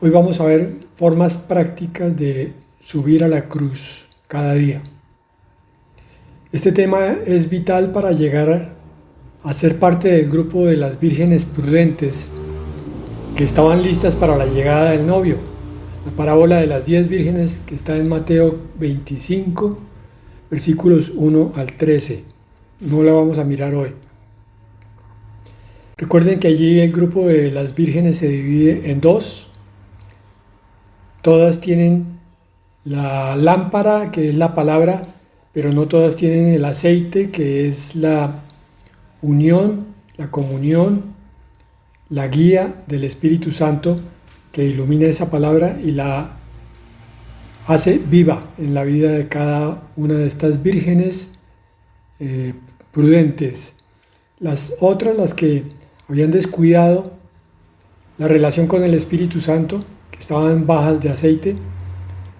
Hoy vamos a ver formas prácticas de subir a la cruz cada día. Este tema es vital para llegar a ser parte del grupo de las vírgenes prudentes que estaban listas para la llegada del novio. La parábola de las 10 vírgenes que está en Mateo 25, versículos 1 al 13. No la vamos a mirar hoy. Recuerden que allí el grupo de las vírgenes se divide en dos. Todas tienen la lámpara, que es la palabra, pero no todas tienen el aceite, que es la unión, la comunión, la guía del Espíritu Santo, que ilumina esa palabra y la hace viva en la vida de cada una de estas vírgenes prudentes. Las otras, las que habían descuidado la relación con el Espíritu Santo, que estaban bajas de aceite,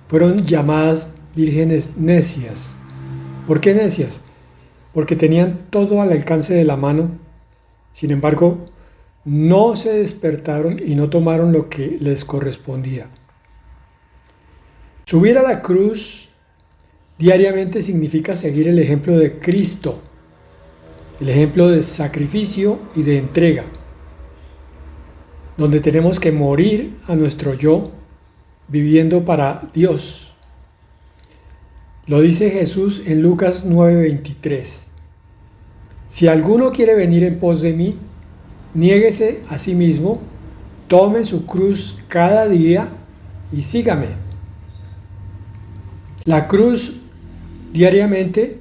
fueron llamadas vírgenes necias. ¿Por qué necias? Porque tenían todo al alcance de la mano, sin embargo, no se despertaron y no tomaron lo que les correspondía. Subir a la cruz diariamente significa seguir el ejemplo de Cristo, el ejemplo de sacrificio y de entrega, donde tenemos que morir a nuestro yo, viviendo para Dios. Lo dice Jesús en Lucas 9:23. Si alguno quiere venir en pos de mí, niéguese a sí mismo, tome su cruz cada día y sígame. La cruz diariamente,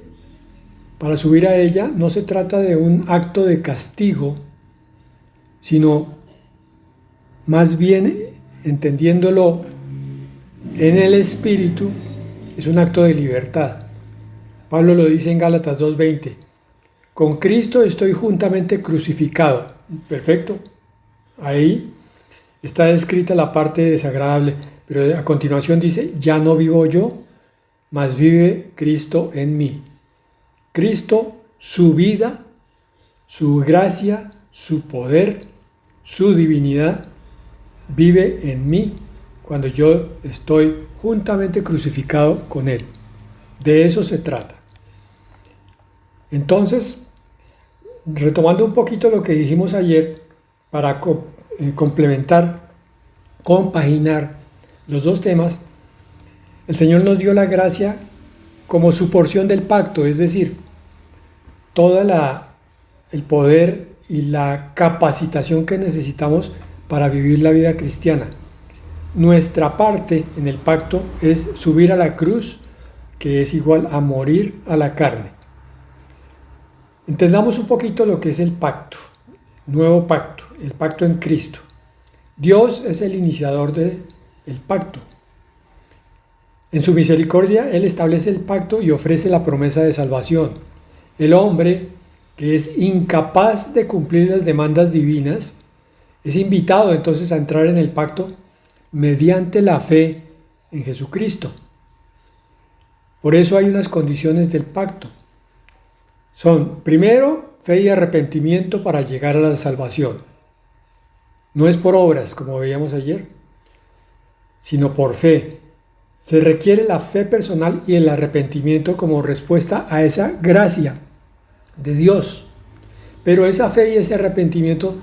para subir a ella, no se trata de un acto de castigo, sino más bien, entendiéndolo en el Espíritu, es un acto de libertad. Pablo lo dice en Gálatas 2:20. Con Cristo estoy juntamente crucificado. Perfecto. Ahí está descrita la parte desagradable, pero a continuación dice, ya no vivo yo, mas vive Cristo en mí. Cristo, su vida, su gracia, su poder, su divinidad, vive en mí cuando yo estoy juntamente crucificado con Él. De eso se trata. Entonces, retomando un poquito lo que dijimos ayer, para complementar, compaginar los dos temas, el Señor nos dio la gracia como su porción del pacto, es decir, el poder y la capacitación que necesitamos para vivir la vida cristiana. Nuestra parte en el pacto es subir a la cruz, que es igual a morir a la carne. Entendamos un poquito lo que es el pacto, nuevo pacto, el pacto en Cristo. Dios es el iniciador del pacto. En su misericordia, Él establece el pacto y ofrece la promesa de salvación. El hombre, que es incapaz de cumplir las demandas divinas, es invitado entonces a entrar en el pacto mediante la fe en Jesucristo. Por eso hay unas condiciones del pacto. Son, primero, fe y arrepentimiento para llegar a la salvación. No es por obras, como veíamos ayer, sino por fe. Se requiere la fe personal y el arrepentimiento como respuesta a esa gracia de Dios. Pero esa fe y ese arrepentimiento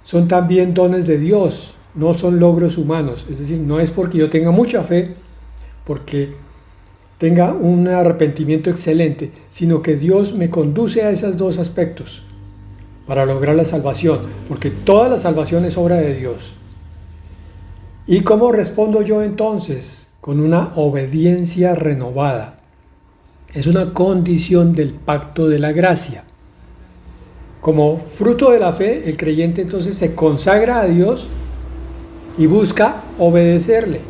son también dones de Dios, no son logros humanos. Es decir, no es porque yo tenga mucha fe, porque tenga un arrepentimiento excelente, sino que Dios me conduce a esos dos aspectos para lograr la salvación, porque toda la salvación es obra de Dios. ¿Y cómo respondo yo entonces? Con una obediencia renovada. Es una condición del pacto de la gracia. Como fruto de la fe, el creyente entonces se consagra a Dios y busca obedecerle.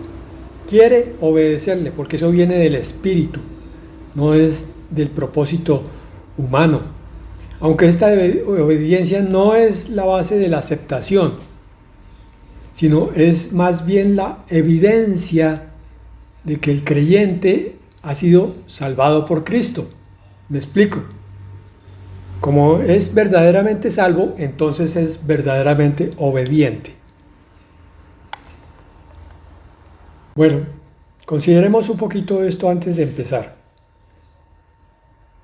Quiere obedecerle, porque eso viene del Espíritu, no es del propósito humano. Aunque esta obediencia no es la base de la aceptación, sino es más bien la evidencia de que el creyente ha sido salvado por Cristo. ¿Me explico? Como es verdaderamente salvo, entonces es verdaderamente obediente. Bueno, consideremos un poquito esto antes de empezar.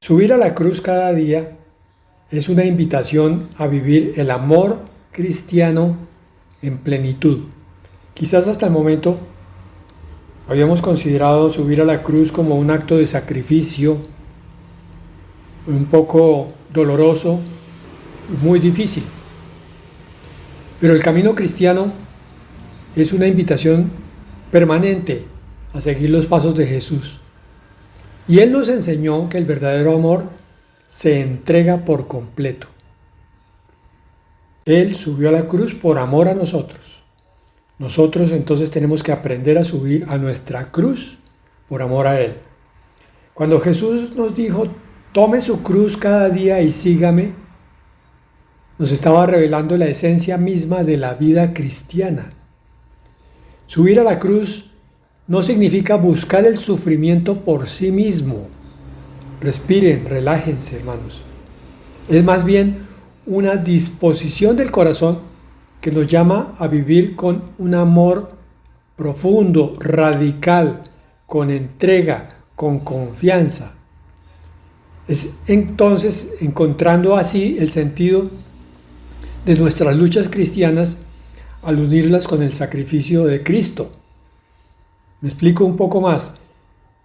Subir a la cruz cada día es una invitación a vivir el amor cristiano en plenitud. Quizás hasta el momento habíamos considerado subir a la cruz como un acto de sacrificio, un poco doloroso y muy difícil. Pero el camino cristiano es una invitación permanente a seguir los pasos de Jesús. Y Él nos enseñó que el verdadero amor se entrega por completo. Él subió a la cruz por amor a nosotros. Nosotros entonces tenemos que aprender a subir a nuestra cruz por amor a Él. Cuando Jesús nos dijo, tome su cruz cada día y sígame, nos estaba revelando la esencia misma de la vida cristiana. Subir a la cruz no significa buscar el sufrimiento por sí mismo. Respiren, relájense, hermanos. Es más bien una disposición del corazón que nos llama a vivir con un amor profundo, radical, con entrega, con confianza. Es entonces encontrando así el sentido de nuestras luchas cristianas al unirlas con el sacrificio de Cristo. Me explico un poco más.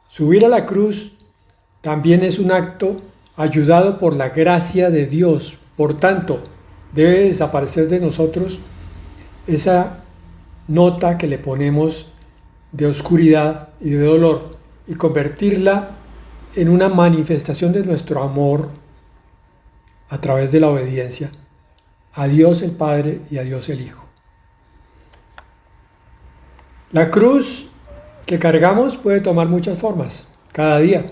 Subir a la cruz también es un acto ayudado por la gracia de Dios. Por tanto, debe desaparecer de nosotros esa nota que le ponemos de oscuridad y de dolor y convertirla en una manifestación de nuestro amor a través de la obediencia a Dios el Padre y a Dios el Hijo. La cruz que cargamos puede tomar muchas formas cada día.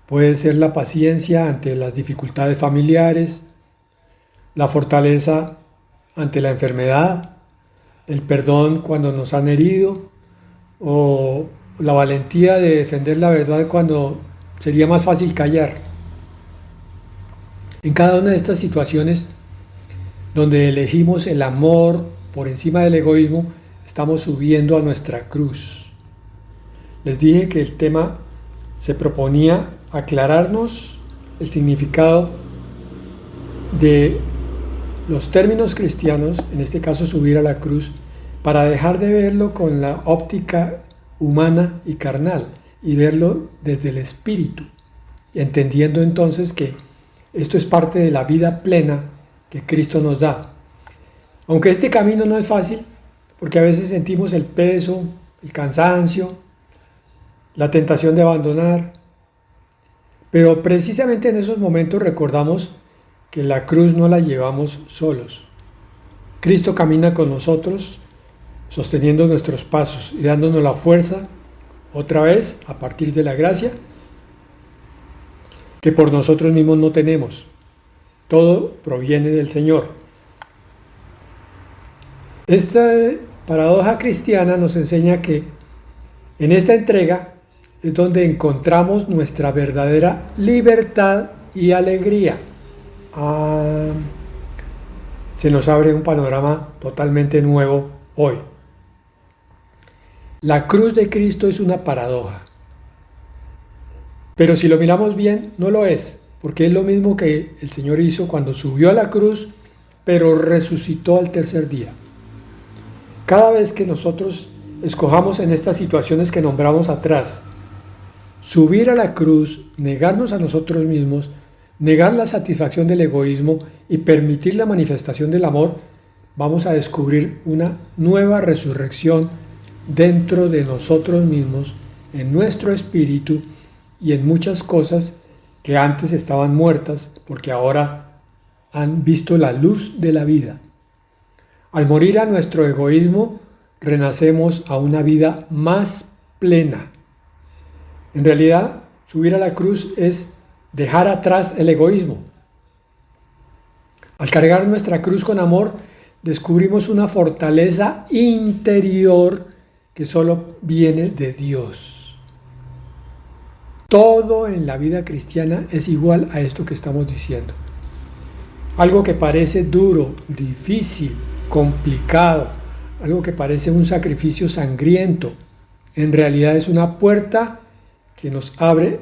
Puede ser la paciencia ante las dificultades familiares, la fortaleza ante la enfermedad, el perdón cuando nos han herido o la valentía de defender la verdad cuando sería más fácil callar. En cada una de estas situaciones donde elegimos el amor por encima del egoísmo, estamos subiendo a nuestra cruz. Les dije que el tema se proponía aclararnos el significado de los términos cristianos, en este caso subir a la cruz, para dejar de verlo con la óptica humana y carnal y verlo desde el espíritu, entendiendo entonces que esto es parte de la vida plena que Cristo nos da. Aunque este camino no es fácil, porque a veces sentimos el peso, el cansancio, la tentación de abandonar, pero precisamente en esos momentos recordamos que la cruz no la llevamos solos. Cristo camina con nosotros, sosteniendo nuestros pasos y dándonos la fuerza, otra vez, a partir de la gracia, que por nosotros mismos no tenemos. Todo proviene del Señor. Esta paradoja cristiana nos enseña que en esta entrega es donde encontramos nuestra verdadera libertad y alegría. Se nos abre un panorama totalmente nuevo hoy. La cruz de Cristo es una paradoja. Pero si lo miramos bien, no lo es, porque es lo mismo que el Señor hizo cuando subió a la cruz, pero resucitó al tercer día. Cada vez que nosotros escojamos en estas situaciones que nombramos atrás, subir a la cruz, negarnos a nosotros mismos, negar la satisfacción del egoísmo y permitir la manifestación del amor, vamos a descubrir una nueva resurrección dentro de nosotros mismos, en nuestro espíritu y en muchas cosas que antes estaban muertas porque ahora han visto la luz de la vida. Al morir a nuestro egoísmo, renacemos a una vida más plena. En realidad, subir a la cruz es dejar atrás el egoísmo. Al cargar nuestra cruz con amor, descubrimos una fortaleza interior que solo viene de Dios. Todo en la vida cristiana es igual a esto que estamos diciendo. Algo que parece duro, difícil, complicado, algo que parece un sacrificio sangriento, en realidad es una puerta que nos abre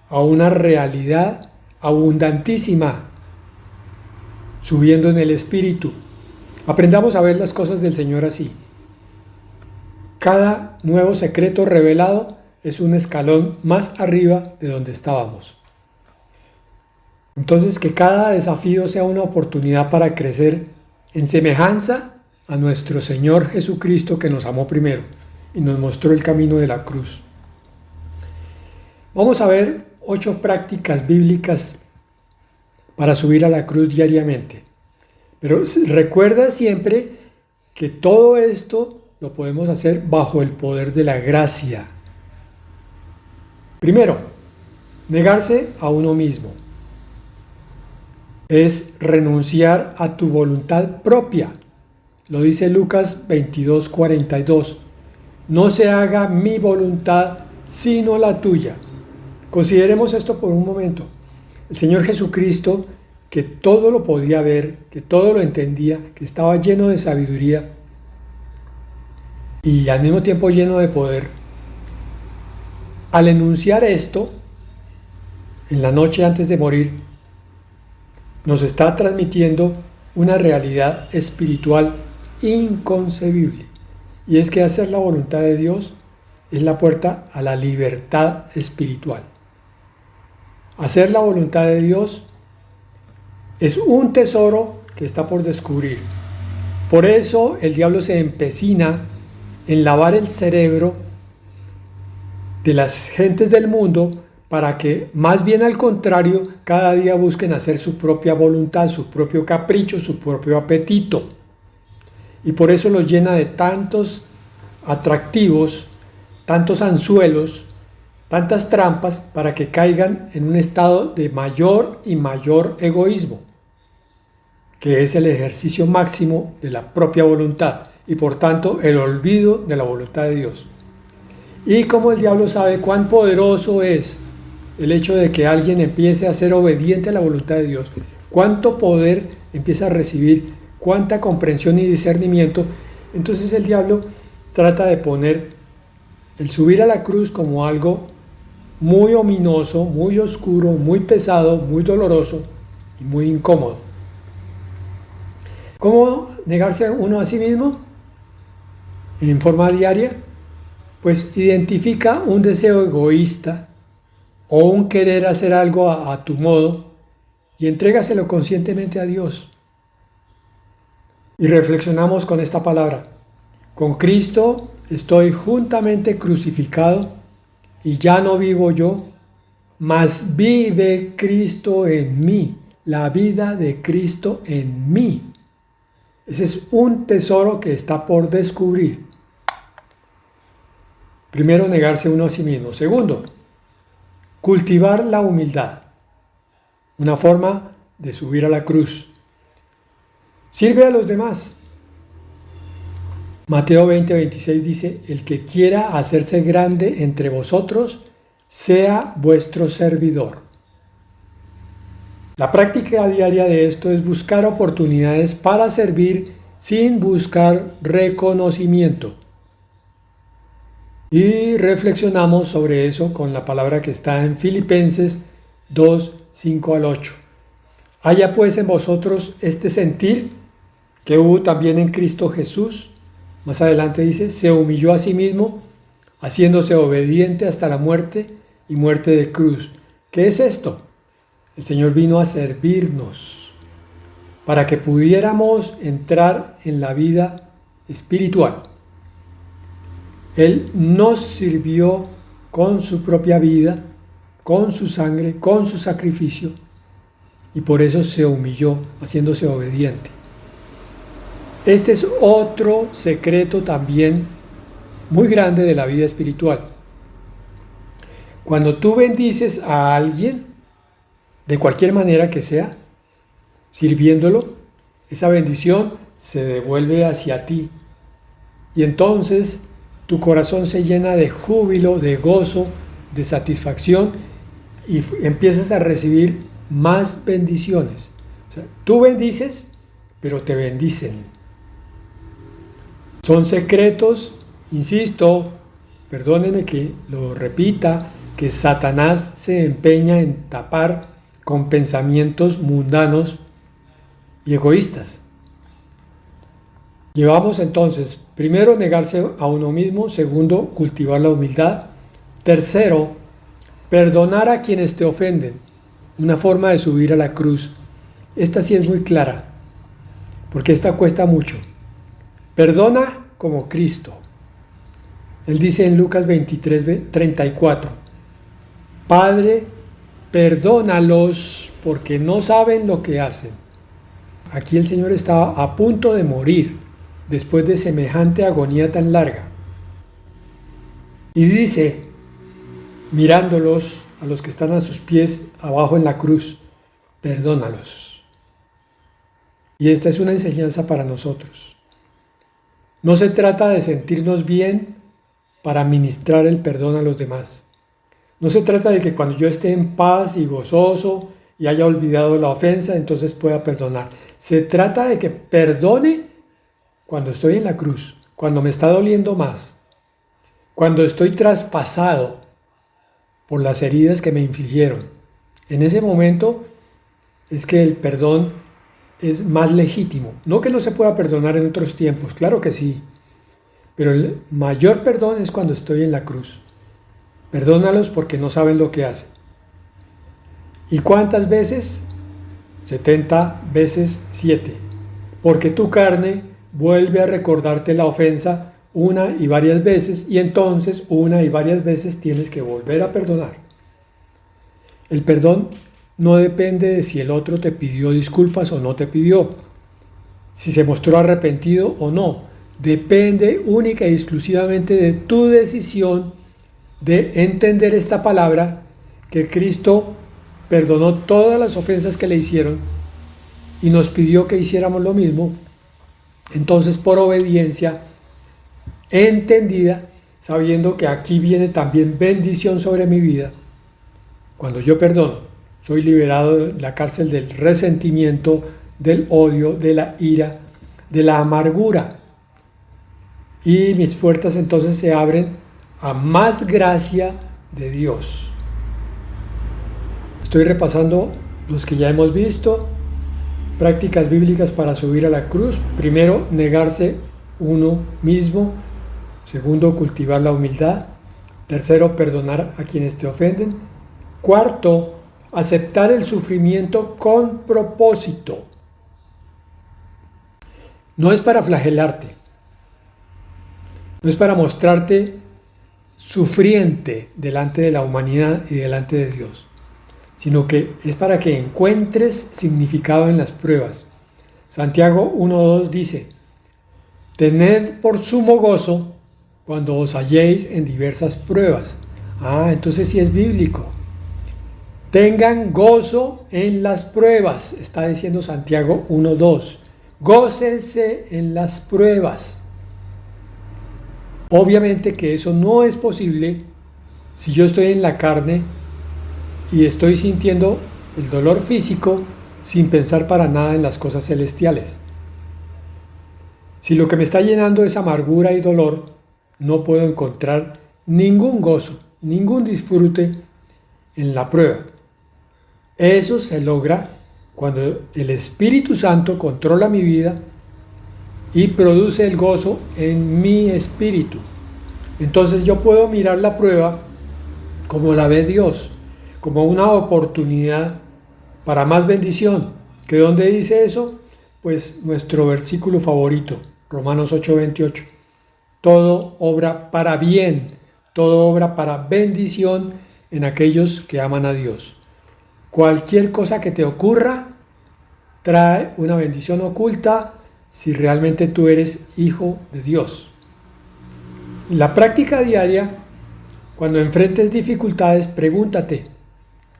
a una realidad abundantísima, subiendo en el Espíritu. Aprendamos a ver las cosas del Señor así. Cada nuevo secreto revelado es un escalón más arriba de donde estábamos. Entonces, que cada desafío sea una oportunidad para crecer en semejanza a nuestro Señor Jesucristo, que nos amó primero y nos mostró el camino de la cruz. Vamos a ver 8 prácticas bíblicas para subir a la cruz diariamente. Pero recuerda siempre que todo esto lo podemos hacer bajo el poder de la gracia. Primero, negarse a uno mismo. Es renunciar a tu voluntad propia. Lo dice Lucas 22:42. No se haga mi voluntad sino la tuya. Consideremos esto por un momento. El Señor Jesucristo, que todo lo podía ver, que todo lo entendía, que estaba lleno de sabiduría y al mismo tiempo lleno de poder, al enunciar esto, en la noche antes de morir, nos está transmitiendo una realidad espiritual inconcebible. Y es que hacer la voluntad de Dios es la puerta a la libertad espiritual. Hacer la voluntad de Dios es un tesoro que está por descubrir. Por eso el diablo se empecina en lavar el cerebro de las gentes del mundo para que, más bien al contrario, cada día busquen hacer su propia voluntad, su propio capricho, su propio apetito. Y por eso los llena de tantos atractivos, tantos anzuelos, tantas trampas para que caigan en un estado de mayor y mayor egoísmo, que es el ejercicio máximo de la propia voluntad y por tanto el olvido de la voluntad de Dios. Y como el diablo sabe cuán poderoso es el hecho de que alguien empiece a ser obediente a la voluntad de Dios, cuánto poder empieza a recibir, cuánta comprensión y discernimiento, entonces el diablo trata de poner el subir a la cruz como algo muy ominoso, muy oscuro, muy pesado, muy doloroso y muy incómodo. ¿Cómo negarse uno a sí mismo en forma diaria? Pues identifica un deseo egoísta o un querer hacer algo a tu modo y entrégaselo conscientemente a Dios. Y reflexionamos con esta palabra: con Cristo estoy juntamente crucificado y ya no vivo yo, mas vive Cristo en mí, la vida de Cristo en mí. Ese es un tesoro que está por descubrir. Primero, negarse uno a sí mismo. Segundo, cultivar la humildad. Una forma de subir a la cruz. Sirve a los demás. Mateo 20:26 dice: el que quiera hacerse grande entre vosotros, sea vuestro servidor. La práctica diaria de esto es buscar oportunidades para servir sin buscar reconocimiento. Y reflexionamos sobre eso con la palabra que está en Filipenses 2:5-8. Haya pues en vosotros este sentir que hubo también en Cristo Jesús. Más adelante dice: se humilló a sí mismo, haciéndose obediente hasta la muerte y muerte de cruz. ¿Qué es esto? El Señor vino a servirnos para que pudiéramos entrar en la vida espiritual. Él nos sirvió con su propia vida, con su sangre, con su sacrificio, y por eso se humilló, haciéndose obediente. Este es otro secreto también muy grande de la vida espiritual. Cuando tú bendices a alguien, de cualquier manera que sea, sirviéndolo, esa bendición se devuelve hacia ti. Y entonces tu corazón se llena de júbilo, de gozo, de satisfacción y empiezas a recibir más bendiciones. O sea, tú bendices, pero te bendicen. Son secretos, insisto, perdónenme que lo repita, que Satanás se empeña en tapar con pensamientos mundanos y egoístas. Llevamos entonces, primero, negarse a uno mismo; segundo, cultivar la humildad; tercero, perdonar a quienes te ofenden, una forma de subir a la cruz. Esta sí es muy clara, porque esta cuesta mucho. Perdona como Cristo. Él dice en Lucas 23:34, Padre, perdónalos porque no saben lo que hacen. Aquí el Señor estaba a punto de morir después de semejante agonía tan larga. Y dice, mirándolos a los que están a sus pies abajo en la cruz, perdónalos. Y esta es una enseñanza para nosotros. No se trata de sentirnos bien para ministrar el perdón a los demás. No se trata de que cuando yo esté en paz y gozoso y haya olvidado la ofensa, entonces pueda perdonar. Se trata de que perdone cuando estoy en la cruz, cuando me está doliendo más, cuando estoy traspasado por las heridas que me infligieron. En ese momento es que el perdón es más legítimo. No que no se pueda perdonar en otros tiempos, claro que sí, pero el mayor perdón es cuando estoy en la cruz. Perdónalos porque no saben lo que hacen. ¿Y cuántas veces? 70 veces 7. Porque tu carne vuelve a recordarte la ofensa una y varias veces, y entonces una y varias veces tienes que volver a perdonar. El perdón no depende de si el otro te pidió disculpas o no te pidió, si se mostró arrepentido o no. Depende única y exclusivamente de tu decisión de entender esta palabra, que Cristo perdonó todas las ofensas que le hicieron y nos pidió que hiciéramos lo mismo. Entonces, por obediencia entendida, sabiendo que aquí viene también bendición sobre mi vida, cuando yo perdono, soy liberado de la cárcel del resentimiento, del odio, de la ira, de la amargura, y mis puertas entonces se abren a más gracia de Dios. Estoy repasando los que ya hemos visto. Prácticas bíblicas para subir a la cruz. Primero, negarse uno mismo. Segundo, cultivar la humildad. Tercero, perdonar a quienes te ofenden. Cuarto, aceptar el sufrimiento con propósito. No es para flagelarte. No es para mostrarte sufriente delante de la humanidad y delante de Dios, sino que es para que encuentres significado en las pruebas. Santiago 1:2 dice, tened por sumo gozo cuando os halléis en diversas pruebas. Entonces sí es bíblico. Tengan gozo en las pruebas, está diciendo Santiago 1:2. Gócense en las pruebas. Obviamente que eso no es posible si yo estoy en la carne y estoy sintiendo el dolor físico sin pensar para nada en las cosas celestiales. Si lo que me está llenando es amargura y dolor, no puedo encontrar ningún gozo, ningún disfrute en la prueba. Eso se logra cuando el Espíritu Santo controla mi vida y produce el gozo en mi espíritu. Entonces yo puedo mirar la prueba como la ve Dios, como una oportunidad para más bendición. ¿Que dónde dice eso? Pues nuestro versículo favorito, Romanos 8:28. Todo obra para bien, todo obra para bendición en aquellos que aman a Dios. Cualquier cosa que te ocurra trae una bendición oculta si realmente tú eres hijo de Dios. La práctica diaria, cuando enfrentes dificultades, pregúntate,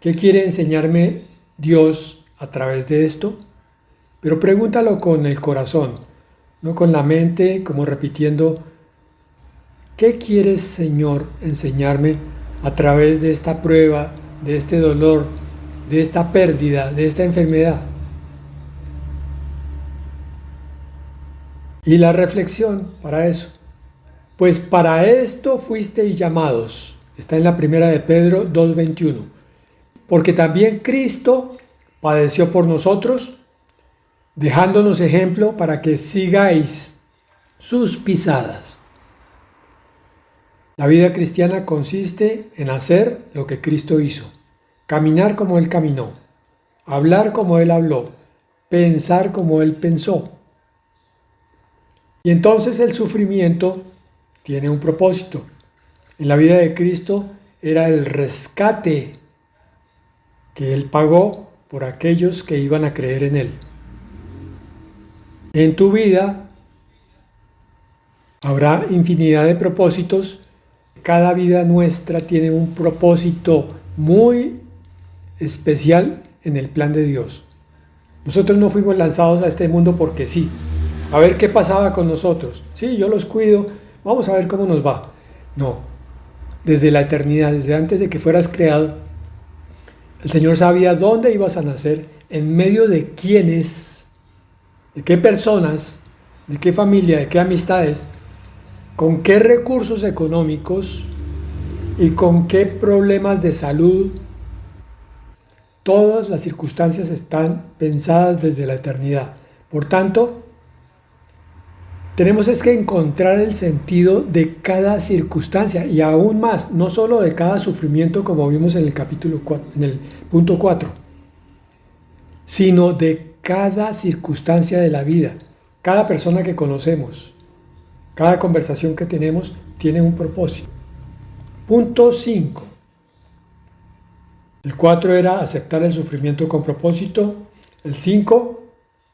¿qué quiere enseñarme Dios a través de esto? Pero pregúntalo con el corazón, no con la mente, como repitiendo, ¿qué quieres, Señor, enseñarme a través de esta prueba, de este dolor, de esta pérdida, de esta enfermedad? Y la reflexión para eso. Pues para esto fuisteis llamados. Está en la primera de Pedro 2:21. Porque también Cristo padeció por nosotros, dejándonos ejemplo para que sigáis sus pisadas. La vida cristiana consiste en hacer lo que Cristo hizo, caminar como Él caminó, hablar como Él habló, pensar como Él pensó. Y entonces el sufrimiento tiene un propósito. En la vida de Cristo era el rescate que Él pagó por aquellos que iban a creer en Él. En tu vida habrá infinidad de propósitos. Cada vida nuestra tiene un propósito muy especial en el plan de Dios. Nosotros no fuimos lanzados a este mundo porque sí. A ver qué pasaba con nosotros. Sí, yo los cuido, vamos a ver cómo nos va. No, desde la eternidad, desde antes de que fueras creado, el Señor sabía dónde ibas a nacer, en medio de quiénes, de qué personas, de qué familia, de qué amistades, con qué recursos económicos y con qué problemas de salud. Todas las circunstancias están pensadas desde la eternidad. Por tanto, tenemos es que encontrar el sentido de cada circunstancia y aún más, no solo de cada sufrimiento como vimos en el capítulo 4, en el punto 4, sino de cada circunstancia de la vida. Cada persona que conocemos, cada conversación que tenemos tiene un propósito. Punto 5. El 4 era aceptar el sufrimiento con propósito. El 5,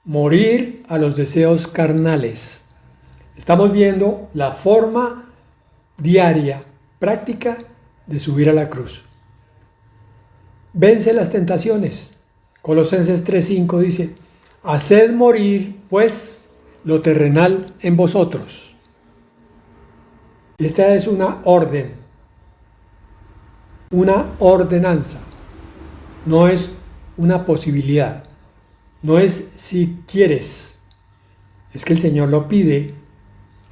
morir a los deseos carnales. Estamos viendo la forma diaria, práctica de subir a la cruz. Vence las tentaciones. Colosenses 3:5 dice, haced morir, pues, lo terrenal en vosotros. Esta es una orden, una ordenanza. No es una posibilidad. No es si quieres. Es que el Señor lo pide.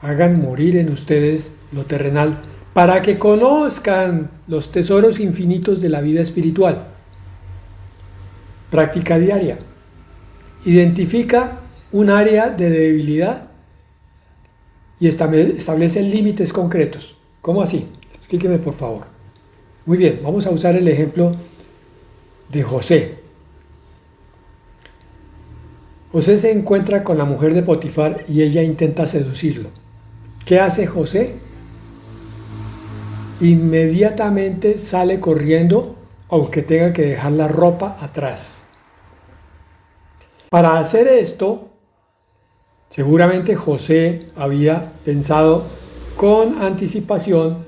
Hagan morir en ustedes lo terrenal para que conozcan los tesoros infinitos de la vida espiritual. Práctica diaria. Identifica un área de debilidad y establece límites concretos. ¿Cómo así? Explíqueme, por favor. Muy bien, vamos a usar el ejemplo de José. José se encuentra con la mujer de Potifar y ella intenta seducirlo. ¿Qué hace José? Inmediatamente sale corriendo, aunque tenga que dejar la ropa atrás. Para hacer esto, seguramente José había pensado con anticipación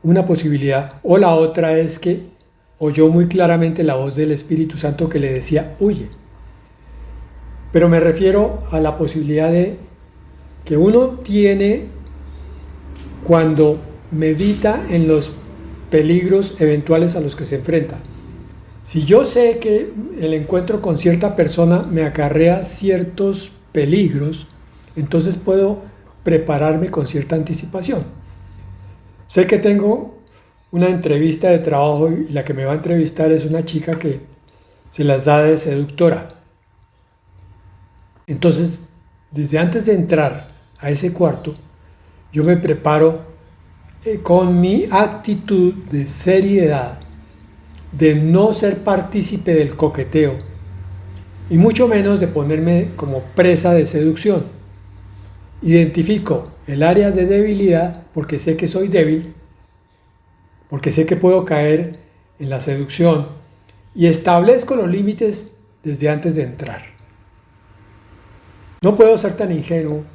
una posibilidad, o la otra es que oyó muy claramente la voz del Espíritu Santo que le decía, huye. Pero me refiero a la posibilidad de que uno tiene cuando medita en los peligros eventuales a los que se enfrenta. Si yo sé que el encuentro con cierta persona me acarrea ciertos peligros, entonces puedo prepararme con cierta anticipación. Sé que tengo una entrevista de trabajo y la que me va a entrevistar es una chica que se las da de seductora. Entonces, desde antes de entrar a ese cuarto, yo me preparo con mi actitud de seriedad, de no ser partícipe del coqueteo y mucho menos de ponerme como presa de seducción. Identifico el área de debilidad porque sé que soy débil, porque sé que puedo caer en la seducción y establezco los límites desde antes de entrar. No puedo ser tan ingenuo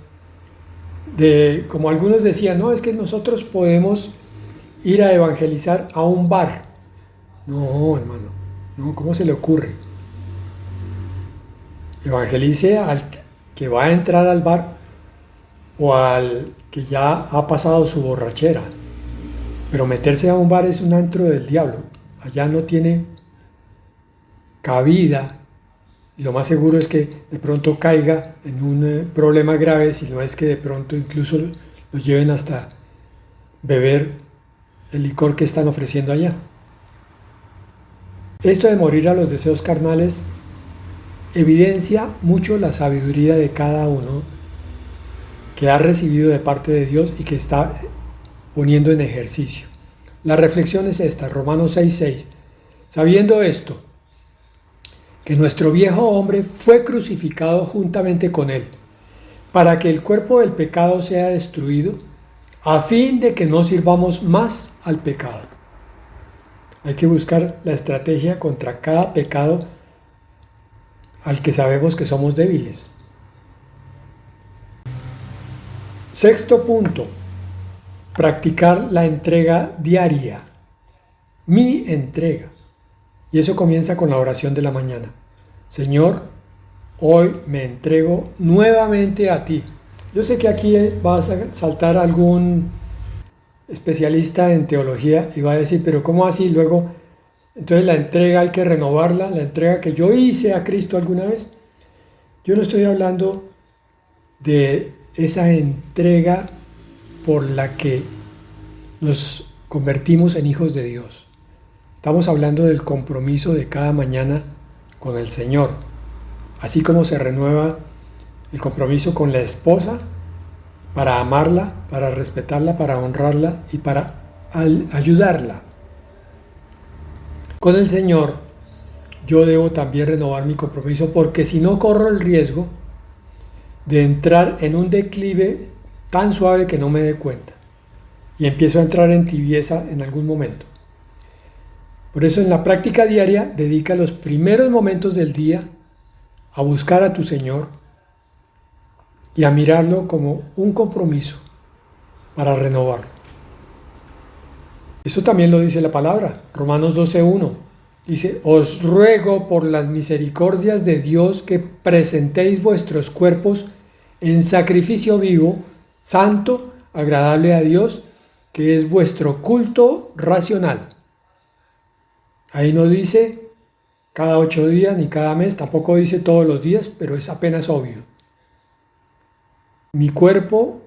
como algunos decían, no, es que nosotros podemos ir a evangelizar a un bar. No, hermano, no, ¿cómo se le ocurre? Evangelice al que va a entrar al bar o al que ya ha pasado su borrachera. Pero meterse a un bar es un antro del diablo. Allá no tiene cabida. Y lo más seguro es que de pronto caiga en un problema grave, si no es que de pronto incluso los lleven hasta beber el licor que están ofreciendo allá. Esto de morir a los deseos carnales evidencia mucho la sabiduría de cada uno que ha recibido de parte de Dios y que está poniendo en ejercicio. La reflexión es esta, Romanos 6:6. Sabiendo esto, que nuestro viejo hombre fue crucificado juntamente con él, para que el cuerpo del pecado sea destruido, a fin de que no sirvamos más al pecado. Hay que buscar la estrategia contra cada pecado al que sabemos que somos débiles. Sexto punto, practicar la entrega diaria. Mi entrega. Y eso comienza con la oración de la mañana. Señor, hoy me entrego nuevamente a ti. Yo sé que aquí va a saltar algún especialista en teología y va a decir, pero ¿cómo así? Luego, entonces la entrega hay que renovarla, la entrega que yo hice a Cristo alguna vez. Yo no estoy hablando de esa entrega por la que nos convertimos en hijos de Dios. Estamos hablando del compromiso de cada mañana con el Señor, así como se renueva el compromiso con la esposa para amarla, para respetarla, para honrarla y para ayudarla. Con el Señor yo debo también renovar mi compromiso, porque si no corro el riesgo de entrar en un declive tan suave que no me dé cuenta y empiezo a entrar en tibieza en algún momento. Por eso en la práctica diaria dedica los primeros momentos del día a buscar a tu Señor y a mirarlo como un compromiso para renovarlo. Eso también lo dice la palabra, Romanos 12:1. Dice, os ruego por las misericordias de Dios que presentéis vuestros cuerpos en sacrificio vivo, santo, agradable a Dios, que es vuestro culto racional. Ahí no dice cada 8 días ni cada mes, tampoco dice todos los días, pero es apenas obvio. Mi cuerpo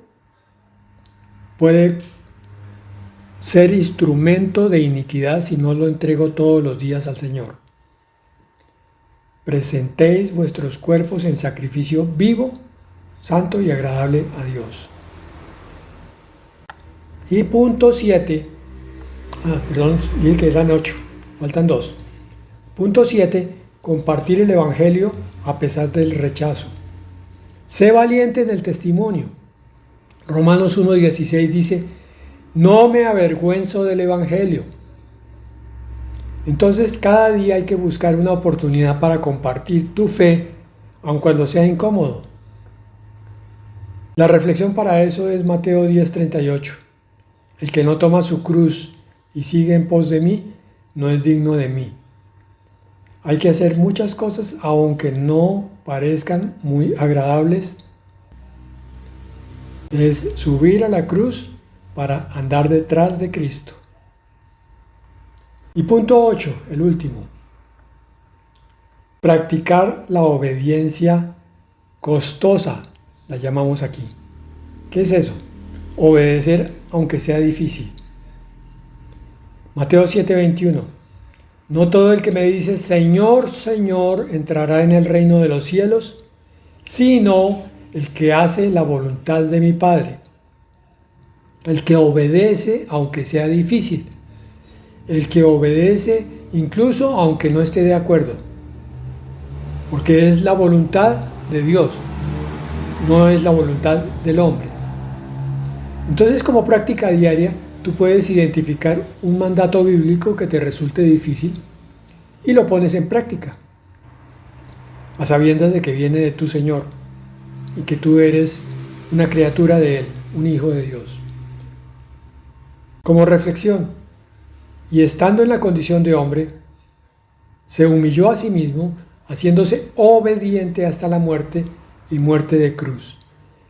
puede ser instrumento de iniquidad si no lo entrego todos los días al Señor. Presentéis vuestros cuerpos en sacrificio vivo, santo y agradable a Dios. Y punto 7. Dije que eran 8. Faltan 2. Punto 7. Compartir el Evangelio a pesar del rechazo. Sé valiente en el testimonio. Romanos 1:16 dice, no me avergüenzo del Evangelio. Entonces cada día hay que buscar una oportunidad para compartir tu fe, aun cuando sea incómodo. La reflexión para eso es Mateo 10:38. El que no toma su cruz y sigue en pos de mí, no es digno de mí. Hay que hacer muchas cosas aunque no parezcan muy agradables. Es subir a la cruz para andar detrás de Cristo. Y punto 8, el último. Practicar la obediencia costosa, la llamamos aquí. ¿Qué es eso? Obedecer aunque sea difícil. Mateo 7:21. No todo el que me dice Señor, Señor, entrará en el reino de los cielos, sino el que hace la voluntad de mi Padre. El que obedece aunque sea difícil. El que obedece incluso aunque no esté de acuerdo. Porque es la voluntad de Dios, no es la voluntad del hombre. Entonces, como práctica diaria, tú puedes identificar un mandato bíblico que te resulte difícil y lo pones en práctica, a sabiendas de que viene de tu Señor y que tú eres una criatura de Él, un hijo de Dios. Como reflexión, y estando en la condición de hombre, se humilló a sí mismo, haciéndose obediente hasta la muerte y muerte de cruz.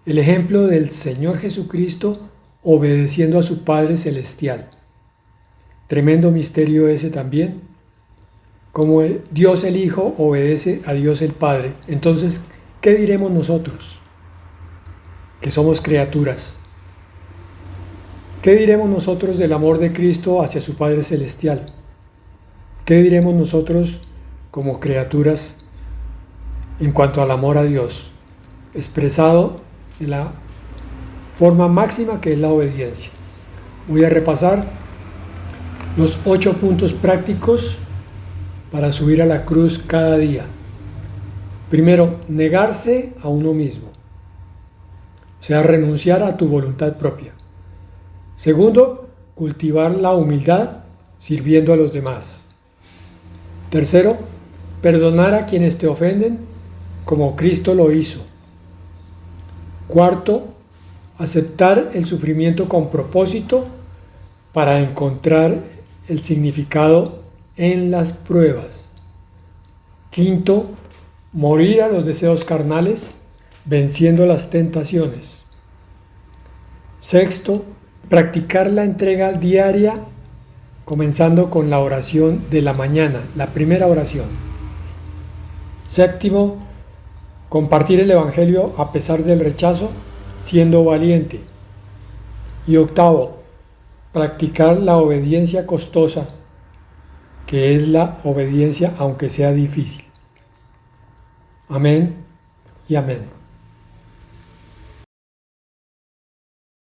El ejemplo del Señor Jesucristo obedeciendo a su Padre Celestial. Tremendo misterio ese también, como Dios el Hijo obedece a Dios el Padre. Entonces, ¿qué diremos nosotros? Que somos criaturas, ¿Qué diremos nosotros del amor de Cristo hacia su Padre Celestial? ¿Qué diremos nosotros como criaturas en cuanto al amor a Dios, expresado de la forma máxima que es la obediencia? Voy a repasar los 8 puntos prácticos para subir a la cruz cada día. Primero, negarse a uno mismo, o sea, renunciar a tu voluntad propia. Segundo, cultivar la humildad sirviendo a los demás. Tercero, perdonar a quienes te ofenden como Cristo lo hizo. Cuarto, aceptar el sufrimiento con propósito para encontrar el significado en las pruebas. Quinto, morir a los deseos carnales venciendo las tentaciones. Sexto, practicar la entrega diaria comenzando con la oración de la mañana, la primera oración. Séptimo, compartir el Evangelio a pesar del rechazo, siendo valiente. Y octavo, practicar la obediencia costosa, que es la obediencia aunque sea difícil. Amén y amén.